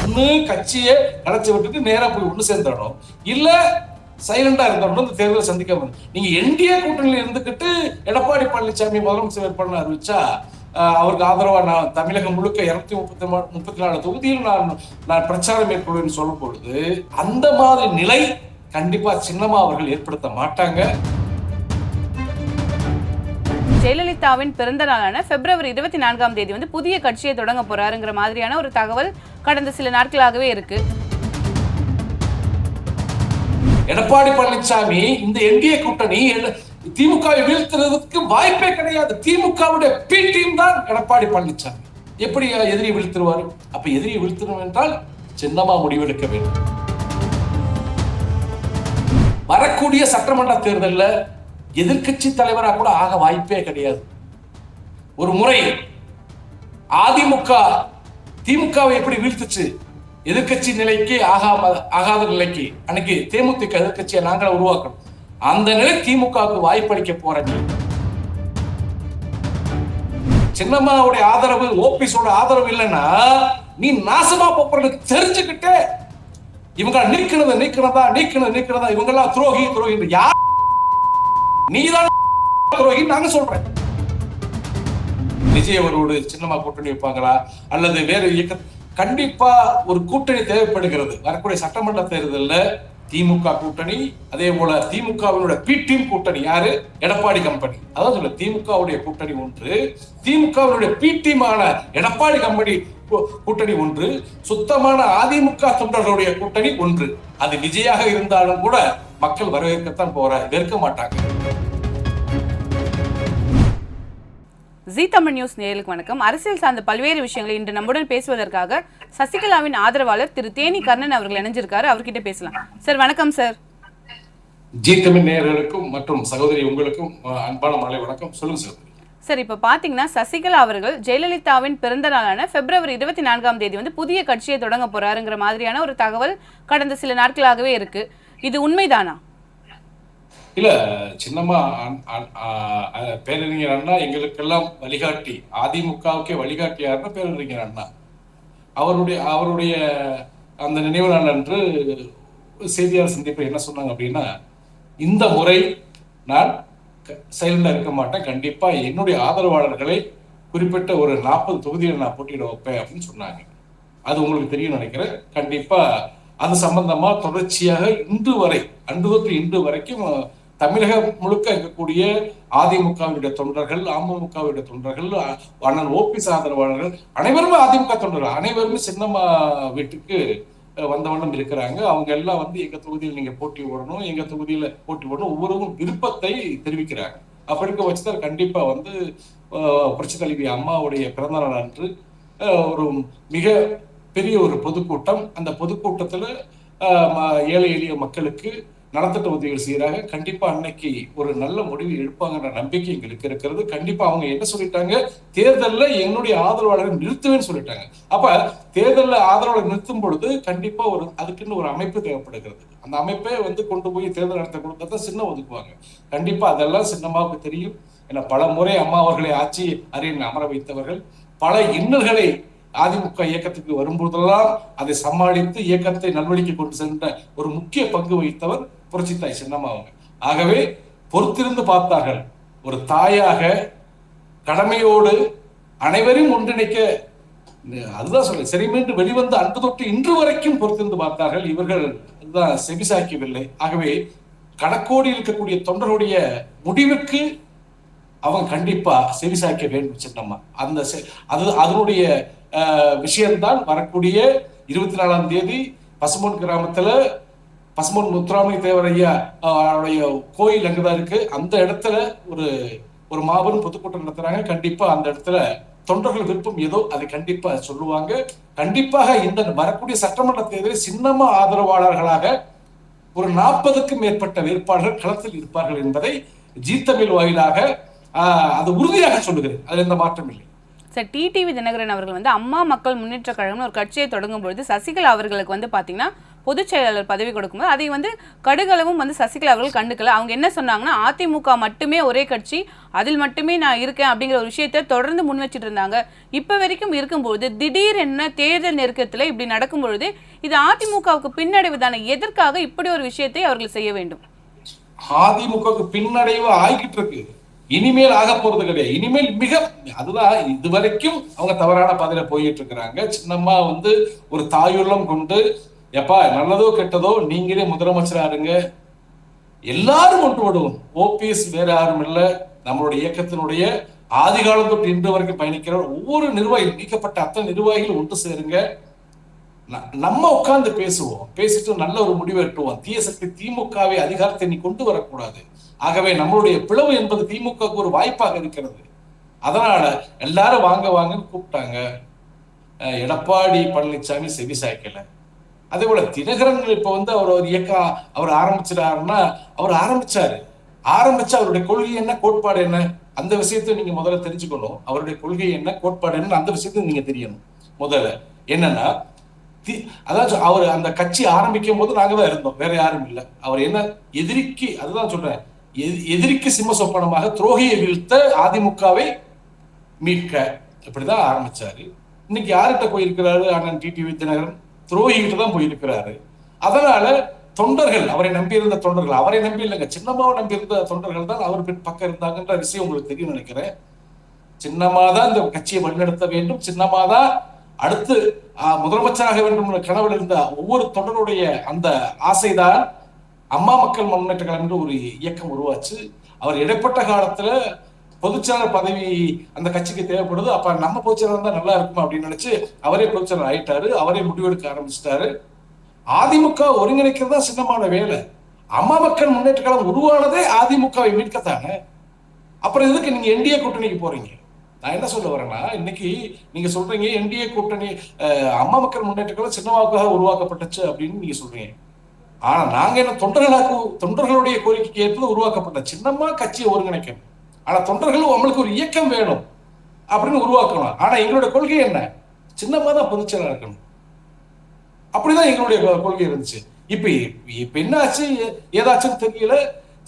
ஒண்ணு கட்சியை கலைச்சு விட்டுட்டு நேரா போய் ஒண்ணு சேர்ந்துடணும், இல்ல சைலண்டா இருந்தோம் இந்த தேர்தலை சந்திக்க. நீங்க என்டிஏ கூட்டணியில் இருந்துகிட்டு எடப்பாடி பழனிசாமி முதலமைச்சர் வேட்பாளர் அறிவிச்சா அவருக்கு ஆதரவா நான் தமிழகம் முழுக்க 234 தொகுதியில் நான் பிரச்சாரம் மேற்கொள்வேன்னு சொல்லும் பொழுது அந்த மாதிரி நிலை கண்டிப்பா சின்னம்மா அவர்கள் ஏற்படுத்த மாட்டாங்க. ஜெயலலிதாவின் பிறந்த நாளான பிப்ரவரி 24ஆம் தேதி வந்து புதிய கட்சியை தொடங்க போறாருங்கிற மாதிரியான ஒரு தகவல் கடந்த சில நாட்களாகவே இருக்கு. எடப்பாடி பழனிசாமி இந்த என்டிஏ கூட்டணி திமுகவை வீழ்த்துறதுக்கு வாய்ப்பே கிடையாது. திமுகவுடைய பி டீம் தான் எடப்பாடி பழனிசாமி. எப்படி எதிரியை வீழ்த்துருவாரு? அப்ப எதிரியை வீழ்த்தணும் என்றால் சின்னமா முடிவெடுக்க வேண்டும். வரக்கூடிய சட்டமன்ற தேர்தலில் எதிர்கட்சி தலைவராக கூட ஆக வாய்ப்பே கிடையாது. ஒரு முறை அதிமுக திமுகவை எப்படி வீழ்த்துச்சு, எதிர்கட்சி நிலைக்கு ஆகாத நிலைக்கு அன்னைக்கு தேமுதிக எதிர்கட்சியை நாங்கள உருவாக்கணும். அந்த நிலை திமுகவுக்கு வாய்ப்பளிக்க போறீங்க. சின்னம்மாவுடைய ஆதரவு, ஓபிஎஸோட ஆதரவு இல்லைன்னா நீ நாசமா போறது தெரிஞ்சுக்கிட்டே இவங்க நீக்கிறதா இவங்க எல்லாம் துரோகி யார் நீதான் துரோகி நாங்க சொல்றேன். விஜய் அவரோடு சின்னம்மா கூட்டணி வைப்பாங்களா அல்லது வேற இயக்க? கண்டிப்பா ஒரு கூட்டணி தேவைப்படுகிறது. வரக்கூடிய சட்டமன்ற தேர்தலில் திமுக கூட்டணி, அதே போல திமுகவினுடைய பி டீம் கூட்டணி யாரு? எடப்பாடி கம்பெனி. அதான் சொல்ல திமுகவுடைய கூட்டணி ஒன்று, திமுகவினுடைய பி டீமான எடப்பாடி கம்பெனி கூட்டணி ஒன்று, சுத்தமான அதிமுக தொண்டர்களுடைய கூட்டணி ஒன்று. அது விஜயாக இருந்தாலும் கூட மக்கள் வரவேற்கத்தான் ஏற்க மாட்டாங்க. ஜீ தமிழ் நியூஸ் நேயர்களுக்கு வணக்கம். அரசியல் சார்ந்த பல்வேறு விஷயங்களை இன்று நம்முடன் பேசுவதற்காக சசிகலாவின் ஆதரவாளர் திரு தேனி கர்ணன் அவர்கள் இணைஞ்சிருக்காரு. அவர்கிட்ட பேசலாம். சார் வணக்கம். சார், ஜீ தமிழ் நேயர்களுக்கும் மற்றும் சகோதரி உங்களுக்கும் அன்பான மாலை வணக்கம். சொல்லுங்க சார். சார், இப்ப பாத்தீங்கன்னா சசிகலா அவர்கள் ஜெயலலிதாவின் பிறந்த நாளான பிப்ரவரி 24ஆம் தேதி வந்து புதிய கட்சியை தொடங்க போறாருங்கிற மாதிரியான ஒரு தகவல் கடந்த சில நாட்களாகவே இருக்கு. இது உண்மைதானா? இல்ல, சின்னம்மா பேரறிஞர் அண்ணா எங்களுக்கெல்லாம் வழிகாட்டி, அதிமுகவுக்கே வழிகாட்டி யாருன்னா பேரறிஞர் அண்ணா. அவருடைய அந்த நினைவு நாள் அன்று செய்தியாளர் சந்திப்பு என்ன சொன்னாங்க அப்படின்னா, இந்த முறை நான் சைலண்டா இருக்க மாட்டேன், கண்டிப்பா என்னுடைய ஆதரவாளர்களை குறிப்பிட்ட ஒரு 40 தொகுதியில் நான் போட்டியிட வைப்பேன் அப்படின்னு சொன்னாங்க. அது உங்களுக்கு தெரியும் நினைக்கிறேன். கண்டிப்பா அது சம்பந்தமா தொடர்ச்சியாக இன்று வரை இன்று வரைக்கும் தமிழகம் முழுக்க இருக்கக்கூடிய அதிமுகவுடைய தொண்டர்கள், அமமுகவுடைய தொண்டர்கள், அண்ணன் ஓபிஎஸ் ஆதரவாளர்கள் அனைவருமே அதிமுக தொண்டர்கள் அனைவருமே சின்னம்மா வீட்டுக்கு வந்தவண்ணம் இருக்கிறாங்க. அவங்க எல்லாம் வந்து எங்க தொகுதியில் நீங்க போட்டி போடணும், எங்க தொகுதியில போட்டி போடணும், ஒவ்வொருவரும் விருப்பத்தை தெரிவிக்கிறாங்க. அப்படி இருக்க பட்சத்தில் கண்டிப்பா வந்து புரட்சி தலைவி அம்மாவுடைய பிறந்த நாள் அன்று ஒரு மிக பெரிய ஒரு பொதுக்கூட்டம், அந்த பொதுக்கூட்டத்துல ஏழை எளிய மக்களுக்கு நலத்திட்ட உதவிகள் செய்யறாங்க. கண்டிப்பா அன்னைக்கு ஒரு நல்ல முடிவு எடுப்பாங்கன்ற நம்பிக்கை எங்களுக்கு இருக்கிறது. கண்டிப்பா அவங்க என்ன சொல்லிட்டாங்க, தேர்தலில் என்னுடைய ஆதரவாளரை நிறுத்துவேன்னு சொல்லிட்டாங்க. அப்ப தேர்தலில் ஆதரவாளர் நிறுத்தும் பொழுது கண்டிப்பா அதுக்குன்னு ஒரு அமைப்பு தேவைப்படுகிறது. அந்த அமைப்பை வந்து கொண்டு போய் தேர்தல் நடத்த கொடுத்தா சின்னம் ஒதுக்குவாங்க. கண்டிப்பா அதெல்லாம் சின்னம்மாவுக்கு தெரியும். ஏன்னா பல முறை அம்மா அவர்களை ஆட்சி அறையில் அமர வைத்தவர்கள், பல இன்னல்களை அதிமுக இயக்கத்துக்கு வரும்போதெல்லாம் அதை சமாளித்து இயக்கத்தை நல்வழிக்கு கொண்டு சென்ற ஒரு முக்கிய பங்கு வகித்தவர் புரட்சி தாய் சின்னம்மா அவங்க. ஆகவே பொறுத்திருந்து பார்த்தார்கள். ஒரு தாயாக கடமையோடு அனைவரையும் ஒன்றிணைக்க, அதுதான் சொல்ல செறிமீண்டு வெளிவந்து அன்று தொட்டு இன்று வரைக்கும் பொறுத்திருந்து பார்த்தார்கள். இவர்கள் அதுதான் செவிசாய்க்கவில்லை. ஆகவே கணக்கோடி இருக்கக்கூடிய தொண்டருடைய முடிவுக்கு அவங்க கண்டிப்பா செவிசாய்க்க வேண்டும் சின்னம்மா. அதனுடைய விஷயம்தான் வரக்கூடிய 24ஆம் தேதி பசும்பொன் கிராமத்துல பசும்பொன் முத்துராமலிங்க தேவர் ஐயா கோயில் அங்குதான் இருக்கு. அந்த இடத்துல ஒரு மாபெரும் பொதுக்கூட்டம் நடத்துறாங்க. கண்டிப்பா அந்த இடத்துல தொண்டர்கள் விருப்பம் ஏதோ அதை கண்டிப்பா சொல்லுவாங்க. கண்டிப்பாக இந்த வரக்கூடிய சட்டமன்ற தேர்தலில் சின்னம்மா ஆதரவாளர்களாக ஒரு 40க்கும் மேற்பட்ட வேட்பாளர்கள் களத்தில் இருப்பார்கள் என்பதை ஜீ தமிழ் வாயிலாக அது உறுதியாக சொல்லுகிறேன். அதுல எந்த மாற்றம் இல்லை. சார், டிடிவி தினகரன் அவர்கள் வந்து அம்மா மக்கள் முன்னேற்ற கழகம்னு ஒரு கட்சியை தொடங்கும் பொழுது சசிகலா அவர்களுக்கு வந்து பாத்தீங்கன்னா பொதுச் செயலாளர் பதவி கொடுக்கும்போது அதை வந்து கடுகளவும் வந்து சசிகலா அவர்கள் கண்டுக்கல. அவங்க என்ன சொன்னாங்கன்னா, அதிமுக மட்டுமே ஒரே கட்சி, அதில் மட்டுமே நான் இருக்கேன் அப்படிங்கிற ஒரு விஷயத்தை தொடர்ந்து முன் வச்சுட்டு இருந்தாங்க. இப்போ வரைக்கும் இருக்கும்போது திடீர் என்ன தேர்தல் நெருக்கத்தில் இப்படி நடக்கும் பொழுது இது அதிமுகவுக்கு பின்னடைவு தானே? எதற்காக இப்படி ஒரு விஷயத்தை அவர்கள் செய்ய வேண்டும்? அதிமுகவுக்கு பின்னடைவு ஆகிட்டு இருக்கு, இனிமேல் ஆக போறது கிடையாது. இனிமேல் அதுதான் இதுவரைக்கும் அவங்க தவறான பாதையில போயிட்டு இருக்கிறாங்க. சின்னம்மா வந்து ஒரு தாயுள்ளம் கொண்டு, எப்பா நல்லதோ கெட்டதோ நீங்களே முதலமைச்சரா இருங்க, எல்லாரும் ஒன்று விடுவோம். ஓபிஎஸ் வேற யாரும் இல்லை, நம்மளுடைய இயக்கத்தினுடைய ஆதிகாலம் தொட்டு இன்று வரைக்கும் பயணிக்கிற ஒவ்வொரு நிர்வாகிகள், நீக்கப்பட்ட அத்தனை நிர்வாகிகள் ஒன்று சேருங்க, நம்ம உட்கார்ந்து பேசுவோம், பேசிட்டு நல்ல ஒரு முடிவு எட்டுவோம். தீய சக்தி திமுகவை அதிகாரத்தை நீ கொண்டு வரக்கூடாது. ஆகவே நம்மளுடைய பிளவு என்பது திமுகவுக்கு ஒரு வாய்ப்பாக இருக்கிறது. அதனால எல்லாரும் வாங்க வாங்கன்னு கூப்பிட்டாங்க. எடப்பாடி பழனிசாமி செவி சாய்க்கல. அதே போல தினகரன் இப்ப வந்து அவர் ஒரு இயக்கம் அவர் ஆரம்பிச்சிட்டாருன்னா, அவர் ஆரம்பிச்சு அவருடைய கொள்கை என்ன, கோட்பாடு என்ன, அந்த விஷயத்தை நீங்க முதல்ல தெரிஞ்சுக்கணும். அவருடைய கொள்கை என்ன, கோட்பாடு என்ன, அந்த விஷயத்தை நீங்க தெரியணும். முதல்ல என்னன்னா, அதாவது அவர் அந்த கட்சி ஆரம்பிக்கும் போது நாங்க தான் இருந்தோம், வேற யாரும் இல்லை. அவர் என்ன எதிரிக்கு, அதுதான் சொல்றேன், எதிரிக்கு சிம்ம சொப்பனமாக துரோகியை வீழ்த்த அதிமுகவை மீட்க, இப்படிதான் ஆரம்பிச்சாரு. இன்னைக்கு யார்கிட்ட போயிருக்கிறாரு? அண்ணன் டிடிவி தினகரன் துரோகிகிட்ட தான் போயிருக்கிறாரு. அதனால தொண்டர்கள், அவரை நம்பி இருந்த தொண்டர்கள், அவரை நம்பி இல்லைங்க, சின்னம்மாவை நம்பி இருந்த தொண்டர்கள் தான் அவர் பக்கம் இருந்தாங்கன்ற விஷயம் உங்களுக்கு தெரியும் நினைக்கிறேன். சின்னம்மா தான் இந்த கட்சியை வழிநடத்த வேண்டும், சின்னம்மா தான் அடுத்து முதலமைச்சராக வேண்டும் என்ற கனவில் இருந்த ஒவ்வொரு தொண்டருடைய அந்த ஆசைதான் அம்மா மக்கள் முன்னேற்ற கழகம் என்று ஒரு இயக்கம் உருவாச்சு. அவர் இடைப்பட்ட காலத்துல பொதுச்செயலாளர் பதவி அந்த கட்சிக்கு தேவைப்படுது, அப்ப நம்ம பொதுச்செயலாளர் தான் நல்லா இருக்கும் அப்படின்னு நினைச்சு அவரே பொதுச்செயலாளர் ஆயிட்டாரு, அவரே முடிவெடுக்க ஆரம்பிச்சிட்டாரு. அதிமுக ஒருங்கிணைக்கிறதா சின்னமான வேலை. அம்மா மக்கள் முன்னேற்ற கழகம் உருவானதே அதிமுகவை மீட்கத்தானே. அப்புறம் எதுக்கு நீங்க என்டிஏ கூட்டணிக்கு போறீங்க? நான் என்ன சொல்ல வரேன்னா, இன்னைக்கு நீங்க சொல்றீங்க என்டிஏ கூட்டணி அம்மா மக்கள் முன்னேற்ற கழகம் சின்னமாவுக்காக உருவாக்கப்பட்டுச்சு அப்படின்னு நீங்க சொல்றீங்க. ஆனா நாங்க என்ன, தொண்டர்களுடைய கோரிக்கைக்கு ஏற்பது உருவாக்கப்பட்ட சின்னம்மா கட்சியை ஒருங்கிணைக்கணும். ஆனா தொண்டர்களும் நம்மளுக்கு ஒரு இயக்கம் வேணும் அப்படின்னு உருவாக்கணும். ஆனா எங்களுடைய கொள்கை என்ன? சின்னம்மா தான் பொதுச்செயலாளர் இருக்கணும். அப்படிதான் எங்களுடைய கொள்கை இருந்துச்சு. இப்ப என்ன ஆச்சு, ஏதாச்சும் தெரியல.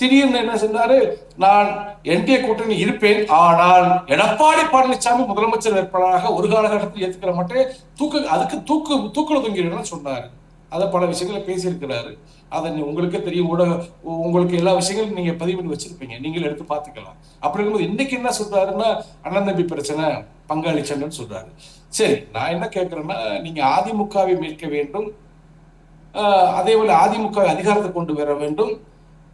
திடீர்னு என்ன சொன்னாரு, நான் என்டிஏ கூட்டணி இருப்பேன், ஆனால் எடப்பாடி பழனிசாமி முதலமைச்சர் வேட்பாளராக ஒரு காலகட்டத்தில் ஏற்றுக்கிற மாட்டேன், அதுக்கு தூக்குல தொங்கிடுன்னு சொன்னாரு. அதை பல விஷயங்களை பேசியிருக்கிறாரு. அதை உங்களுக்கே தெரியும், உங்களுக்கு எல்லா விஷயங்களும் நீங்க பதிவு பண்ணி வச்சிருப்பீங்க, நீங்களும் எடுத்து பார்த்துக்கலாம். அப்படி இருக்கும்போது இன்னைக்கு என்ன சொல்றாருன்னா, அண்ணன் தம்பி பிரச்சனை, பங்காளி சண்டைன்னு சொல்றாரு. சரி, நான் என்ன கேட்கிறேன்னா, நீங்க அதிமுகவை மீட்க வேண்டும், அதே போல அதிமுக அதிகாரத்தை கொண்டு வர வேண்டும்,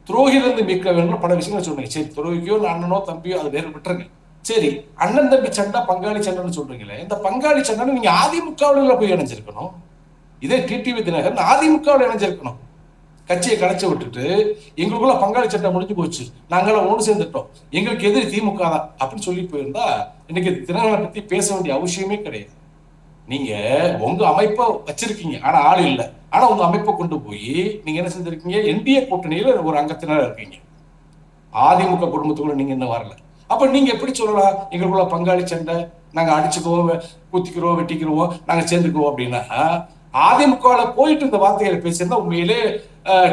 துரோகிலிருந்து மீட்க வேண்டும், பல விஷயங்கள் சொன்னீங்க. சரி, துரோகியோ அண்ணனோ தம்பியோ அது வேறு விட்டுருங்க. சரி, அண்ணன் தம்பி சண்டை பங்காளி சண்டைன்னு சொல்றீங்களே, இந்த பங்காளி சண்டை நீங்க அதிமுகவுல போய் இணைஞ்சிருக்கணும். இதே டிடிவி தினகரன் அதிமுகவில் இணைஞ்சிருக்கணும். கட்சியை கலைச்சு விட்டுட்டு எங்களுக்குள்ள பங்காளி சட்டம் முடிஞ்சு போச்சு, நாங்களாம் ஒன்று சேர்ந்துட்டோம், எங்களுக்கு எதிரி திமுக தான் அப்படின்னு சொல்லி போயிருந்தா இன்னைக்கு தினகரனை பத்தி பேச வேண்டிய அவசியமே கிடையாது. நீங்க உங்க அமைப்பை வச்சிருக்கீங்க, ஆனா ஆள் இல்லை. ஆனா உங்க அமைப்பை கொண்டு போய் நீங்க என்ன செஞ்சிருக்கீங்க, என்டிஏ கூட்டணியில ஒரு அங்கத்தினரா இருக்கீங்க. அதிமுக குடும்பத்துக்குள்ள நீங்க இன்னும் வரல. அப்ப நீங்க எப்படி சொல்லலாம் எங்களுக்குள்ள பங்காளி சண்டை, நாங்க அடிச்சுக்குவோம், குத்திக்கிறோம், வெட்டிக்கிறோம், நாங்க சேர்ந்துக்குவோம் அப்படின்னா? அதிமுக போயிட்டு இந்த வார்த்தைகளை பேசியிருந்தா உண்மையிலே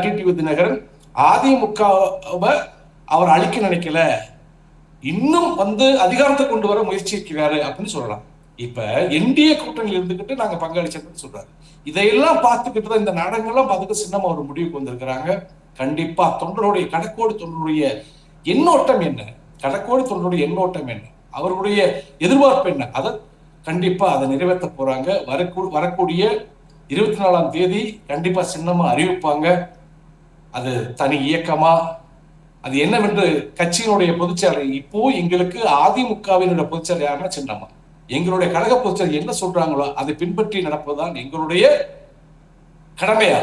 டிடிவி தினகரன் அதிமுகவை அவர் அழிக்க நினைக்கல, இன்னும் அதிகாரத்தை கொண்டு வர முயற்சிக்கிறாரு அப்படின்னு சொல்லலாம். இப்ப என்டிஏ கூட்டணியில் இருந்துகிட்டு நாங்க பங்காளி சட்டம் சொல்றாரு. இதையெல்லாம் பார்த்துக்கிட்டு தான், இந்த நாடகங்கள்லாம் பார்த்துட்டு சின்னமா ஒரு முடிவுக்கு வந்திருக்கிறாங்க. கண்டிப்பா தொண்டருடைய கடக்கோடி தொண்டருடைய எண்ணோட்டம் என்ன, கடக்கோடி தொண்டருடைய எண்ணோட்டம் என்ன, அவர்களுடைய எதிர்பார்ப்பு என்ன, அதை கண்டிப்பா அதை நிறைவேற்ற போறாங்க. வரக்கூடிய 24ஆம் தேதி கண்டிப்பா சின்னமா அறிவிப்பாங்க. அது தனி இயக்கமா, அது என்னவென்று கட்சியினுடைய பொதுச்செயலாளர், இப்போ எங்களுக்கு அதிமுகவினுடைய பொதுச்செயலாளர் யாருன்னா சின்னம்மா, எங்களுடைய கழக பொதுச்செயலாளர் என்ன சொல்றாங்களோ அதை பின்பற்றி நடப்பதுதான் எங்களுடைய கடமையா.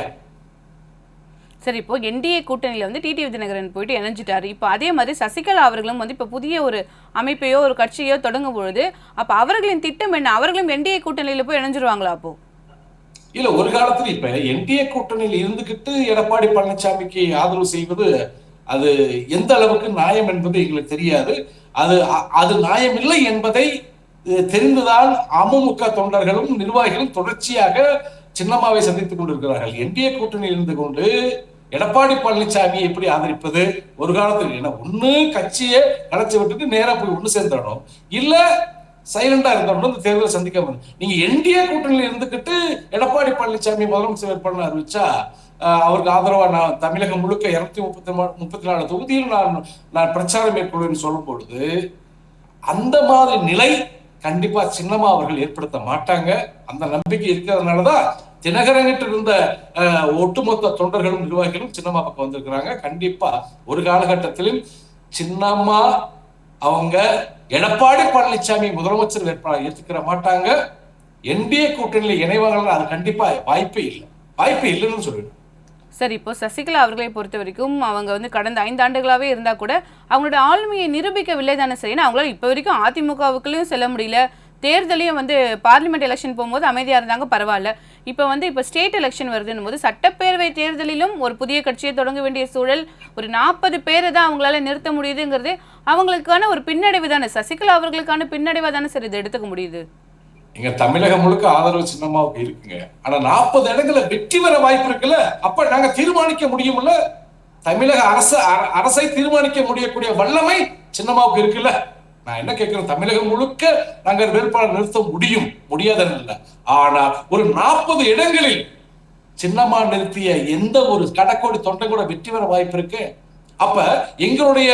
சரி, இப்போ என்டிஏ கூட்டணியில டிடிவி தினகரன் போயிட்டு இணைஞ்சிட்டாரு. இப்போ அதே மாதிரி சசிகலா அவர்களும் இப்போ புதிய ஒரு அமைப்பையோ ஒரு கட்சியோ தொடங்கும் பொழுது அப்ப அவர்களின் திட்டம் என்ன? அவர்களும் என்டிஏ கூட்டணியில போய் இணைஞ்சிருவாங்களா? அப்போ இல்ல, ஒரு காலத்துல இப்ப என்டிஏ கூட்டணியில் இருந்துகிட்டு எடப்பாடி பழனிசாமிக்கு ஆதரவு செய்வது அது எந்த அளவுக்கு நியாயம் என்பது எங்களுக்கு தெரியாது. அது நியாயம் இல்லை என்பதை தெரிந்துதான் அமமுக தொண்டர்களும் நிர்வாகிகளும் தொடர்ச்சியாக சின்னம்மாவை சந்தித்துக் கொண்டிருக்கிறார்கள். என்டிஏ கூட்டணியில் இருந்து கொண்டு எடப்பாடி பழனிசாமி எப்படி ஆதரிப்பது? ஒரு காலத்தில் என்ன ஒண்ணு கட்சியை கலைச்சு விட்டுட்டு நேரா போய் ஒண்ணு சேர்ந்துடணும், இல்ல சைலண்டா இருந்தோம் இந்த தேர்தலை சந்திக்காம. நீங்க என்டிஏ கூட்டணியில் இருந்துகிட்டு எடப்பாடி பழனிசாமி முதலமைச்சர் வேட்பாளர் அறிவிச்சா அவருக்கு ஆதரவா நான் தமிழகம் முழுக்க 234 தொகுதியில் நான் பிரச்சாரம் மேற்கொள்வேன் சொல்லும் பொழுது அந்த மாதிரி நிலை கண்டிப்பா சின்னம்மா அவர்கள் ஏற்படுத்த மாட்டாங்க. அந்த நம்பிக்கை இருக்கிறதுனாலதான் தினகரங்கிட்டு இருந்த ஒட்டுமொத்த தொண்டர்களும் நிர்வாகிகளும் சின்னம்மா பக்கம் வந்திருக்கிறாங்க. கண்டிப்பா ஒரு காலகட்டத்திலும் சின்னம்மா அவங்க எடப்பாடி பழனிசாமி முதலமைச்சர் வேட்பாளர் ஏற்றுக்கிற மாட்டாங்க. என்டிஏ கூட்டணியில் இணைவாங்க, அது கண்டிப்பா வாய்ப்பே இல்லைன்னு சொல்லிடுறேன். சரி, இப்போ சசிகலா அவர்களை பொறுத்த வரைக்கும் அவங்க வந்து கடந்த 5 ஆண்டுகளாவே இருந்தா கூட அவங்களோட ஆளுமையை நிரூபிக்கவில்லை தானே. சரினா அவங்களால இப்போ வரைக்கும் அதிமுகவுக்குள்ளேயும் செல்ல முடியல, தேர்தலையும் வந்து பார்லிமெண்ட் எலெக்ஷன் போகும்போது அமைதியாக இருந்தாங்க, பரவாயில்ல. இப்போ ஸ்டேட் எலெக்ஷன் வருதுன்னு போது சட்டப்பேரவை தேர்தலிலும் ஒரு புதிய கட்சியை தொடங்க வேண்டிய சூழல், ஒரு 40 பேரை தான் அவங்களால நிறுத்த முடியுதுங்கிறது அவங்களுக்கான ஒரு பின்னடைவு தானே, சசிகலா அவர்களுக்கான பின்னடைவா தானே சார் இதை எடுத்துக்க முடியுது. எங்க தமிழகம் முழுக்க ஆதரவு சின்னம்மாவுக்கு இருக்குங்க. ஆனா 40 இடங்களை வெற்றி பெற வாய்ப்பு இருக்குல்ல, அப்ப நாங்க தீர்மானிக்க முடியும்ல. தமிழக அரசை தீர்மானிக்க முடியக்கூடிய வல்லமை சின்னம்மாவுக்கு இருக்குல்ல. நான் என்ன கேட்கிறேன், தமிழகம் முழுக்க நாங்க வேட்பாளர் நிறுத்த முடியாதுன்னு இல்லை. ஆனா ஒரு 40 இடங்களில் சின்னம்மா நிறுத்திய எந்த ஒரு கடக்கோடி தொண்டை கூட வெற்றி பெற வாய்ப்பு இருக்கு. அப்ப எங்களுடைய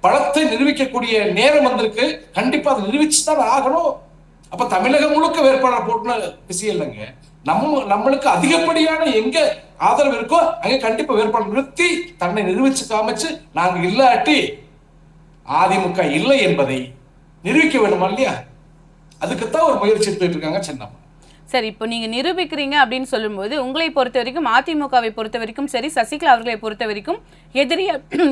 பலத்தை நிரூபிக்கக்கூடிய நேரம் வந்திருக்கு. கண்டிப்பா அதை நிரூபிச்சுதான் ஆகணும். அப்ப தமிழகம் முழுக்க வேட்பாளர் போட்டுன விஷயம் இல்லைங்க. நம்மளுக்கு அதிகப்படியான எங்க ஆதரவு இருக்கோ அங்க கண்டிப்பா வேட்பாளர் நிறுத்தி தன்னை நிரூபிச்சு காமிச்சு நாங்க இல்லாட்டி அதிமுக இல்லை என்பதை நிரூபிக்க வேணுமா இல்லையா? அதுக்குத்தான் ஒரு முயற்சி எடுத்துட்டு இருக்காங்க சின்னம்மா. சரி, இப்போ நீங்க நிரூபிக்கிறீங்க அப்படின்னு சொல்லும்போது உங்களை பொறுத்த வரைக்கும், அதிமுகவை பொறுத்த வரைக்கும் சரி, சசிகலா அவர்களை பொறுத்த வரைக்கும்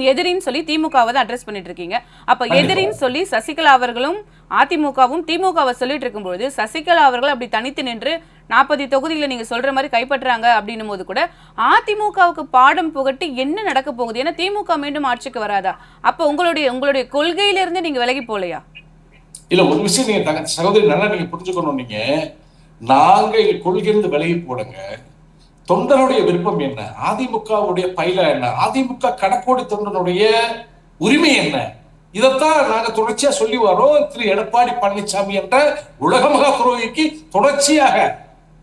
எதிரின்னு சொல்லி திமுகவை தான் அட்ரஸ் பண்ணிட்டு இருக்கீங்க. அப்ப எதிரின்னு சொல்லி சசிகலா அவர்களும் அதிமுகவும் திமுகவை சொல்லிட்டு இருக்கும்போது சசிகலா அவர்கள் அப்படி தனித்து நின்று 40 தொகுதிகளை நீங்க சொல்ற மாதிரி கைப்பற்றாங்க அப்படின்னும் போது கூட அதிமுகவுக்கு பாடம் புகட்டி என்ன நடக்க போகுது? ஏன்னா திமுக மீண்டும் ஆட்சிக்கு வராதா? அப்ப உங்களுடைய கொள்கையிலிருந்து நீங்க விலகி போலையா? இல்ல, ஒரு விஷயம் நீங்க சகோதரி நல்லா நீங்க புரிஞ்சுக்கணும். நீங்க நாங்க கொள்கையிலிருந்து விலகி போடுங்க. தொண்டனுடைய விருப்பம் என்ன, அதிமுகவுடைய பயில என்ன, அதிமுக கடக்கோடி தொண்டனுடைய உரிமை என்ன, இதைத்தான் நாங்க தொடர்ச்சியா சொல்லி வரோம். திரு எடப்பாடி பழனிசாமி என்ற உலக மகா துரோகிக்கு தொடர்ச்சியாக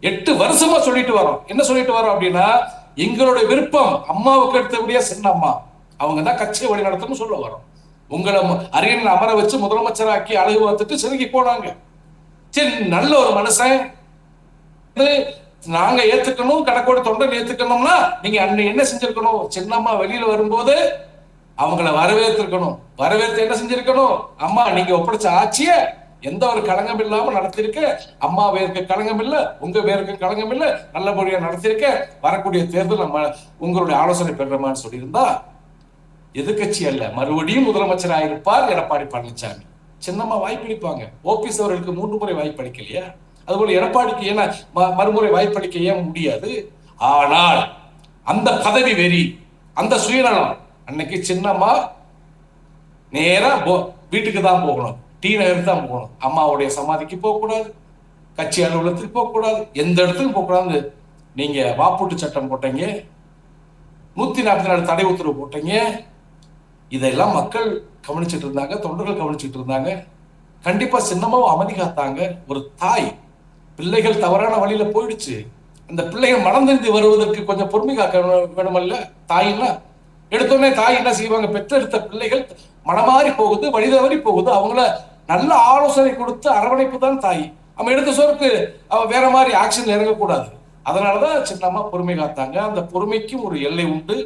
8 வருஷமா சொல்லிட்டு வரோம். என்ன சொல்லிட்டு வரோம் அப்படின்னா, எங்களுடைய விருப்பம் அம்மாவுக்கு அடுத்தபடியா சின்னம்மா அவங்க தான் கட்சியை வழி நடத்தணும்னு சொல்ல வரோம். உங்களை அரியணையில் அமர வச்சு முதலமைச்சராக்கி அழகு பார்த்துட்டு சிறுகி போனாங்க. சரி, நல்ல ஒரு மனுஷன் நாங்க ஏத்துக்கணும், கடக்கோடி தொண்டன் ஏத்துக்கணும்னா நீங்க அன்னை என்ன செஞ்சிருக்கணும்? சின்னம்மா வெளியில வரும்போது அவங்கள வரவேற்றிருக்கணும். வரவேற்று என்ன செஞ்சிருக்கணும்? அம்மா நீங்க ஒப்படைச்ச ஆட்சிய எந்த ஒரு களங்கம் இல்லாம நடத்திருக்க, அம்மா பேருக்கு களங்கம் இல்ல, உங்க பேருக்கு களங்கம் இல்ல, நல்லபடியா நடத்திருக்க, வரக்கூடிய தேர்தல் நம்ம உங்களுடைய ஆலோசனை பெறமான்னு சொல்லியிருந்தா எதிர்கட்சி அல்ல, மறுபடியும் முதலமைச்சர் ஆயிருப்பார் எடப்பாடி பழனிசாமி. சின்னம்மா வாய்ப்பளிப்பாங்க. ஓபிஎஸ் அவர்களுக்கு 3 முறை வாய்ப்பளிக்கலையா? அதுபோல எடப்பாடிக்கு ஏன்னா மறுமுறை வாய்ப்பளிக்க ஏன் முடியாது? ஆனால் அந்த பதவி வெறி, அந்த சுயநலம், அன்னைக்கு சின்னம்மா நேரா வீட்டுக்கு தான் போகணும், டி நகருக்கு தான் போகணும். அம்மாவுடைய சமாதிக்கு போகக்கூடாது, கட்சி அலுவலகத்துக்கு போகக்கூடாது, எந்த இடத்துக்கும் போகக்கூடாது. நீங்க வாப்பூட்டு சட்டம் போட்டீங்க, 144 தடை உத்தரவு போட்டீங்க. இதெல்லாம் மக்கள் கவனிச்சுட்டு இருந்தாங்க, தொண்டர்கள் கவனிச்சுட்டு இருந்தாங்க. கண்டிப்பா சின்னமாவும் அமைதி காத்தாங்க. ஒரு தாய், பிள்ளைகள் தவறான வழியில போயிடுச்சு, அந்த பிள்ளைகள் மனம் தெரிந்து வருவதற்கு கொஞ்சம் பொறுமை காக்க வேணுமல்ல தாயின்னா. எடுத்தோடனே தாய் என்ன செய்வாங்க? பெற்றெடுத்த பிள்ளைகள் மனமாறி போகுது, வழி தவறி போகுது, அவங்கள நல்ல ஆலோசனை கொடுத்து அரவணைப்பு தான் தாய். அவன் எடுத்த சோருக்கு அவன் வேற மாதிரி ஆக்ஷன்ல இறங்கக்கூடாது. அதனாலதான் சின்னம்மா பொறுமை காத்தாங்க. அந்த பொறுமைக்கும் ஒரு எல்லை உண்டு.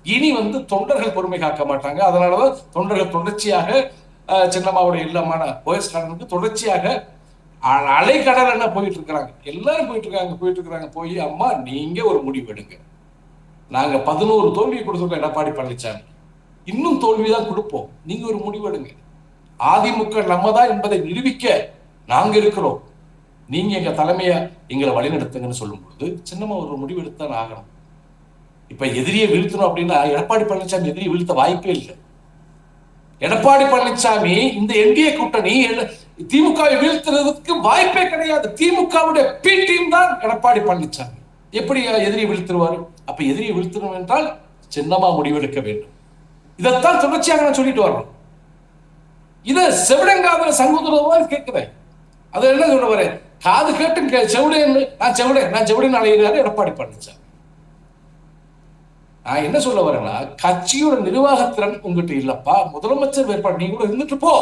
இனி தொண்டர்கள் பொறுமை காக்க மாட்டாங்க. அதனாலதான் தொண்டர்கள் தொடர்ச்சியாக சின்னம்மாவுடைய இல்லமான போயஸ் கார்டனுக்கு தொடர்ச்சியாக அலைக்கடல் என்ன போயிட்டு இருக்கிறாங்க, எல்லாரும் போயிட்டு இருக்காங்க. போய் அம்மா நீங்க ஒரு முடிவு எடுங்க, நாங்க 11 தோல்வியை கொடுத்துருக்கோம் எடப்பாடி பழனிசாமி, இன்னும் தோல்விதான் கொடுப்போம், நீங்க ஒரு முடிவு எடுங்க, அதிமுக நம்ம தான் என்பதை நிரூபிக்க நாங்க இருக்கிறோம், நீங்க எங்க தலைமைய எங்களை வழிநடத்துங்கன்னு சொல்லும் பொழுது சின்னம்மா ஒரு முடிவு எடுத்தான் ஆகணும். இப்ப எதிரியை வீழ்த்தணும் அப்படின்னா எடப்பாடி பழனிசாமி எதிரியை வீழ்த்த வாய்ப்பே இல்லை. எடப்பாடி பழனிசாமி இந்த என்டிஏ கூட்டணி திமுகவை வீழ்த்துறதுக்கு வாய்ப்பே கிடையாது. திமுகவுடைய பி டீம் தான் எடப்பாடி பழனிசாமி. எப்படி எதிரியை வீழ்த்திடுவார்? அப்ப எதிரியை வீழ்த்தணும் என்றால் சின்னம்மா முடிவெடுக்க வேண்டும். இதைத்தான் தொடர்ச்சியாக நான் சொல்லிட்டு வர்றோம். இதை செவிடங்காத சங்கோதரமா கேட்கிறேன். அது என்ன சொல்ல வரேன், காது கேட்டு செவிடேன்னு நான் செவிடேன்னு அழைகிறாரு எடப்பாடி பழனிசாமி. நான் என்ன சொல்ல வரேன்னா, கட்சியோட நிர்வாகத்திறன் உங்ககிட்ட இல்லப்பா, முதலமைச்சர் வேட்பாளர் நீ கூட இருந்துட்டு போ,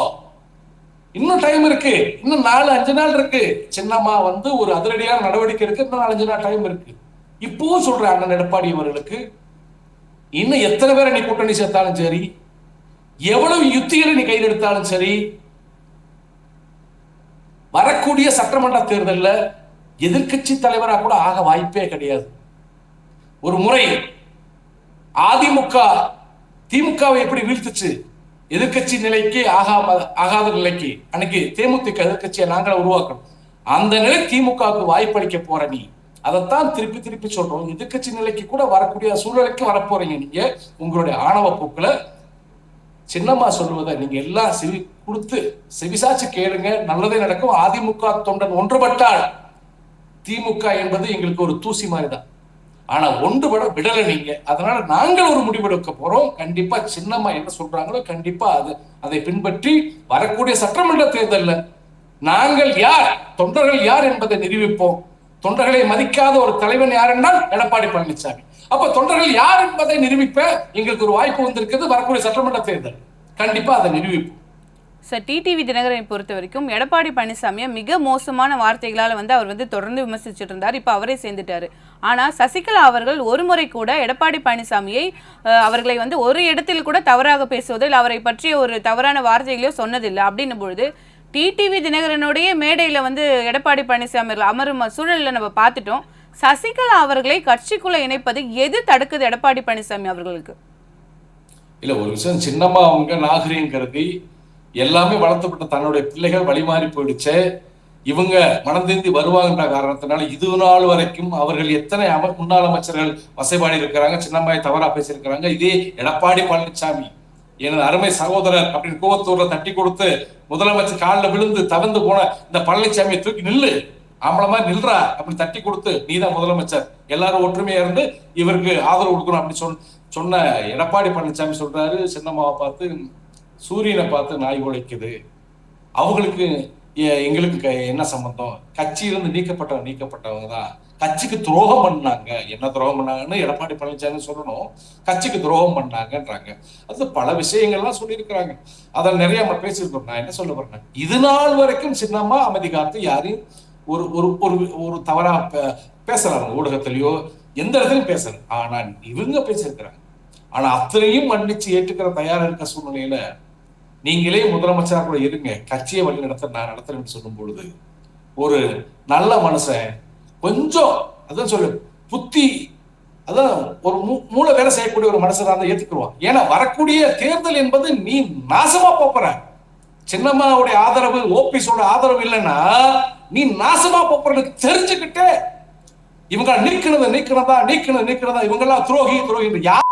இன்னும் டைம் இருக்கு, இன்னும் 4-5 நாள் இருக்கு. சின்னம்மா ஒரு அதிரடியான நடவடிக்கை இருக்கு, இன்னும் 4-5 நாள் டைம் இருக்கு. இப்பவும் சொல்றேன் அண்ணன் எடப்பாடி அவர்களுக்கு, இன்னும் எத்தனை பேரை நீ கூட்டணி சேர்த்தாலும் சரி, எவ்வளவு யுத்திகளை நீ கையில் எடுத்தாலும் சரி, வரக்கூடிய சட்டமன்ற தேர்தலில் எதிர்கட்சி தலைவராக கூட ஆக வாய்ப்பே கிடையாது. ஒரு முறை அதிமுக திமுகவை எப்படி வீழ்த்துச்சு, எதிர்கட்சி நிலைக்கு ஆகாத நிலைக்கு, அன்னைக்கு தேமுதிக எதிர்கட்சியை நாங்கள உருவாக்கணும், அந்த நிலை திமுகவுக்கு வாய்ப்பளிக்க போற நீ, அதைத்தான் திருப்பி திருப்பி சொல்றோம். எதிர்கட்சி நிலைக்கு கூட வரக்கூடிய சூழ்நிலைக்கு வரப்போறீங்க நீங்க. உங்களுடைய ஆணவ போக்குல சின்னம்மா சொல்லுவதை நீங்க எல்லாம் செவி கொடுத்து செவிசாச்சு கேளுங்க, நல்லதே நடக்கும். அதிமுக தொண்டன் ஒன்றுபட்டால் திமுக என்பது எங்களுக்கு ஒரு தூசி மாதிரிதான். ஆனா ஒன்றுபட விடலை நீங்க. அதனால நாங்கள் ஒரு முடிவெடுக்க போறோம். கண்டிப்பா சின்னம்மா என்ன சொல்றாங்களோ கண்டிப்பா அதை பின்பற்றி வரக்கூடிய சட்டமன்ற தேர்தலில் நாங்கள் யார், தொண்டர்கள் யார் என்பதை நிரூபிப்போம். தொண்டர்களை மதிக்காத ஒரு தலைவன் யார் என்றால் எடப்பாடி பழனிசாமி. அப்ப தொண்டர்கள் யார் என்பதை நிரூபிப்ப எங்களுக்கு ஒரு வாய்ப்பு வந்திருக்கிறது. வரக்கூடிய சட்டமன்ற தேர்தல் கண்டிப்பா அதை நிரூபிப்போம். சார், டிடிவி தினகரனை பொறுத்த வரைக்கும் எடப்பாடி பழனிசாமியை மிக மோசமான வார்த்தைகளால் அவர் தொடர்ந்து விமர்சிச்சுட்டு இருந்தார். இப்போ அவரே சேர்ந்துட்டாரு. ஆனால் சசிகலா அவர்கள் ஒரு முறை கூட எடப்பாடி பழனிசாமியை அவர்களை ஒரு இடத்தில் கூட தவறாக பேசுவதோ இல்லை அவரை பற்றிய ஒரு தவறான வார்த்தைகளையோ சொன்னதில்லை. அப்படின்னும் பொழுது டிடிவி தினகரனுடைய மேடையில் எடப்பாடி பழனிசாமி அமரும் சூழலில் நம்ம பார்த்துட்டோம். சசிகலா அவர்களை கட்சிக்குள்ள இணைப்பது எது தடுக்குது எடப்பாடி பழனிசாமி அவர்களுக்கு? இல்ல, ஒரு விஷயம், சின்னம்மா அவங்க நாகரீகம் கருதி எல்லாமே வளர்த்துப்பட்ட தன்னுடைய பிள்ளைகள் வழிமாறி போயிடுச்சு. இவங்க மனந்திருந்தி வருவாங்கன்ற காரணத்தினால இது நாள் வரைக்கும் அவர்கள் எத்தனை முன்னாள் அமைச்சர்கள் வசைபாடி இருக்கிறாங்க, சின்னம்மாவை தவறா பேசியிருக்கிறாங்க. இதே எடப்பாடி பழனிசாமி எனது அருமை சகோதரர் அப்படின்னு கோவத்தூர்ல தட்டி கொடுத்து முதலமைச்சர் காலில் விழுந்து தவந்து போன இந்த பழனிசாமியை தூக்கி நில்லு, ஆம்பளமா நில்றா அப்படின்னு தட்டி கொடுத்து நீதான் முதலமைச்சர், எல்லாரும் ஒற்றுமையா இருந்து இவருக்கு ஆதரவு கொடுக்கணும் அப்படின்னு சொன்ன எடப்பாடி பழனிசாமி சொல்றாரு, சின்னம்மாவை பார்த்து சூரியனை பார்த்து நாய் உழைக்குது, அவங்களுக்கு எங்களுக்கு என்ன சம்பந்தம், கட்சியிலிருந்து நீக்கப்பட்டவங்க தான் கட்சிக்கு துரோகம் பண்ணாங்க. என்ன துரோகம் பண்ணாங்கன்னு எடப்பாடி பழனிசாமி சொல்லணும், கட்சிக்கு துரோகம் பண்ணாங்கன்றாங்க. அது பல விஷயங்கள்லாம் சொல்லியிருக்கிறாங்க, அதில் நிறைய நம்ம பேசியிருக்கோம். நான் என்ன சொல்ல போறேன், இது நாள் வரைக்கும் சின்னம்மா அமைதி காத்து யாரையும் ஒரு ஒரு ஒரு தவறா பேசுறாங்க, ஊடகத்திலேயோ எந்த இடத்துலையும் பேசுறாங்க. ஆனா இவங்க பேசியிருக்கிறாங்க. ஆனா அத்தனையும் மன்னிச்சு ஏற்றுக்கிற தயாரா இருக்க சூழ்நிலையில நீங்களே முதலமைச்சராக கூட இருங்க, கட்சியை வழி நான் நடத்துறேன்னு சொல்லும் பொழுது ஒரு நல்ல மனுஷன் கொஞ்சம் அதான் சொல்லு புத்தி, அதான் ஒரு மூளை வேலை செய்யக்கூடிய ஒரு மனுஷனாக தான் ஏத்துக்குருவான். ஏன்னா வரக்கூடிய தேர்தல் என்பது நீ நாசமா போற. சின்னம்மாவுடைய ஆதரவு, ஓபிஎஸோட ஆதரவு இல்லைன்னா நீ நாசமா போறது தெரிஞ்சுக்கிட்டு இவங்க நீக்கிறதா இவங்கெல்லாம் துரோகி யார்,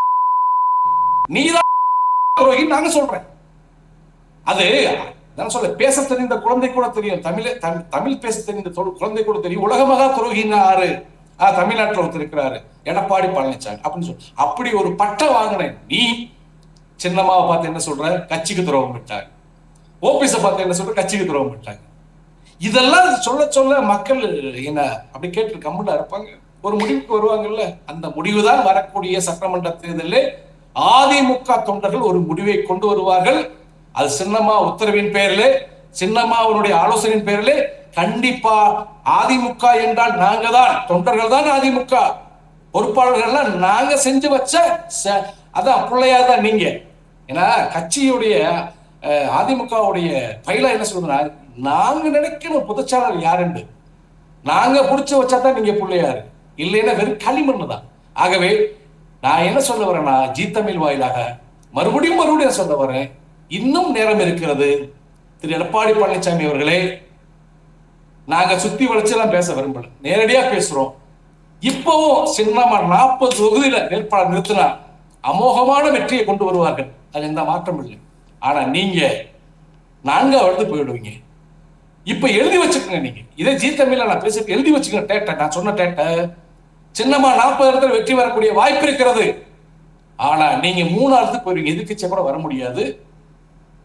நீதான் துரோகி நாங்க சொல்றேன். அது நான் சொல்ல பேச தெரிந்த குழந்தை கூட தெரியும், தமிழ் பேச தெரிந்த குழந்தை கூட தெரியும். உலக மகா துரோகின்னு யாரு? தமிழ்நாட்டில் ஒருத்தர் இருக்கிறாரு, எடப்பாடி பழனிசாமி அப்படின்னு சொல்லி அப்படி ஒரு பட்டம் வாங்கின நீ சின்னம்மாவை பார்த்து என்ன சொல்ற, கட்சிக்கு துரோகம் விட்டாங்க. ஓபிஎஸை பார்த்து என்ன சொல்ற, கட்சிக்கு துரோகம் விட்டாங்க. இதெல்லாம் சொல்ல மக்கள் என்ன அப்படி கேட்டு கம்முன்னு இருப்பாங்க, ஒரு முடிவுக்கு வருவாங்கல்ல. அந்த முடிவு தான் வரக்கூடிய சட்டமன்ற தேர்தலில் அதிமுக தொண்டர்கள் ஒரு முடிவை கொண்டு வருவார்கள். அது சின்னம்மா உத்தரவின் பெயரிலே, சின்னம்மாவுடைய ஆலோசனையின் பேரிலே கண்டிப்பா அதிமுக என்றால் நாங்க தான், தொண்டர்கள் தான் அதிமுக, பொறுப்பாளர்கள் நாங்க செஞ்சு வச்ச அதான் பிள்ளையா தான் நீங்க. ஏன்னா கட்சியுடைய அதிமுகவுடைய பயிலா என்ன சொல்றா, நாங்க நினைக்கணும் பொதுச்சாளர் யாருன்னு, நாங்க புடிச்சு வச்சாதான் நீங்க பிள்ளையாரு, இல்லைன்னா வெறும் களிமண்ணு தான். ஆகவே நான் என்ன சொல்ல வரேன்னா, ஜி தமிழ் வாயிலாக மறுபடியும் சொல்ல வரேன், இன்னும் நேரம் இருக்கிறது. திரு எடப்பாடி பழனிசாமி அவர்களே, நாங்க சுத்தி வளைச்செல்லாம் பேச விரும்பல, நேரடியா பேசுறோம். இப்பவும் சின்னம்மா 40 தொகுதியில வேட்பாளர் நிறுத்தினா அமோகமான வெற்றியை கொண்டு வருவார்கள், அது எந்த மாற்றம் இல்லை. ஆனா நீங்க 4வது போயிடுவீங்க. இப்ப எழுதி வச்சுக்கோங்க, நீங்க இதே ஜி தமிழ்ல நான் பேசிட்டு எழுதி வச்சுக்கோங்க. நான் சொன்ன டேட்டை சின்னமா 40 இடத்துல வெற்றி வரக்கூடிய வாய்ப்பு இருக்கிறது. ஆனா நீங்க 3வது போறீங்க, எதிர்க்கட்சியா கூட வர முடியாது.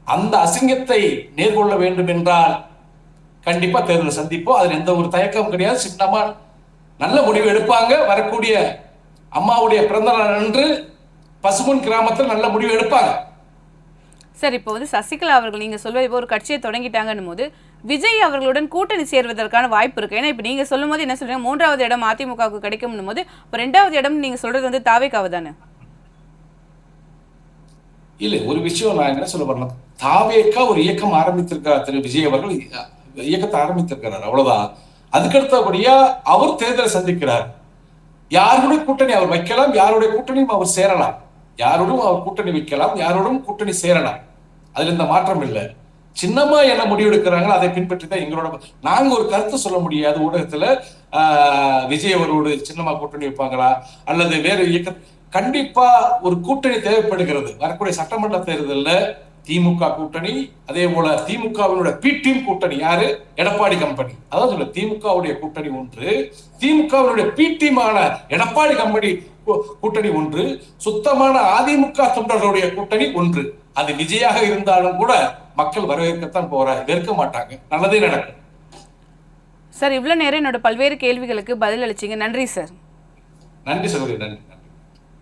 அந்த அசிங்கத்தை நேர்கொள்ள வேண்டும் என்றால் கண்டிப்பா தேர்தல் சந்திப்போம். அதுல எந்த ஒரு தயக்கம் கிடையாது. சின்னமா நல்ல முடிவு எடுப்பாங்க. வரக்கூடிய அம்மாவுடைய பிறந்த நாள் அன்று பசுமன் கிராமத்தில் நல்ல முடிவு எடுப்பாங்க. சார், இப்போ வந்து சசிகலா அவர்கள் நீங்க சொல்வது இப்போ ஒரு கட்சியை தொடங்கிட்டாங்கன்னும் போது விஜய் அவர்களுடன் கூட்டணி சேர்வதற்கான வாய்ப்பு இருக்கு. ஏன்னா இப்போ நீங்க சொல்லும் போது என்ன சொல்றீங்க, 3வது இடம் அதிமுகவுக்கு கிடைக்கும்னும் போது இப்போ 2வது இடம் நீங்க சொல்றது வந்து தாவேக்காவு தானே? இல்ல, ஒரு விஷயம் நான் என்ன சொல்ல வரேன், தாவேக்கா ஒரு இயக்கம் ஆரம்பித்திருக்கார். திரு விஜய் அவர்கள் இயக்கத்தை ஆரம்பித்திருக்கிறார், அவ்வளவுதான். அதுக்கடுத்தபடியா அவர் தேர்தலை சந்திக்கிறார். யாருடைய கூட்டணி அவர் வைக்கலாம், யாருடைய கூட்டணியும் அவர் சேரலாம். யாரோடும் அவர் கூட்டணி வைக்கலாம், யாரோடும் கூட்டணி சேரலாம். அதுல இந்த மாற்றம் இல்லை. சின்னமா என்ன முடிவு எடுக்கிறாங்களோ அதை பின்பற்றி தான் எங்களோட. நாங்க ஒரு கருத்து சொல்ல முடியாது ஊடகத்துல. விஜய் அவரோடு சின்னமா கூட்டணி வைப்பாங்களா அல்லது வேற இயக்க, கண்டிப்பா ஒரு கூட்டணி தேவைப்படுகிறது. வரக்கூடிய சட்டமன்ற தேர்தலில் திமுக கூட்டணி, அதே போல திமுகவினுடைய பி டீம் கூட்டணி யாரு, எடப்பாடி கம்பெனி. அதாவது திமுகவுடைய கூட்டணி ஒன்று, திமுகவினுடைய பி டீமான எடப்பாடி கம்பெனி கூட்டணி ஒன்று, சுத்தமான அதிமுக தொண்டர்களுடைய கூட்டணி ஒன்று. அது விஜயாக இருந்தாலும் கூட மக்கள் வரவேற்கத்தான் போறாங்க, வெறுக்க மாட்டாங்க. நல்லதே நடக்கும். சார், இவ்வளவு நேரம் என்னோட பல்வேறு கேள்விகளுக்கு பதில் அளிச்சீங்க. நன்றி சார். நன்றி சகோதரி, நன்றி.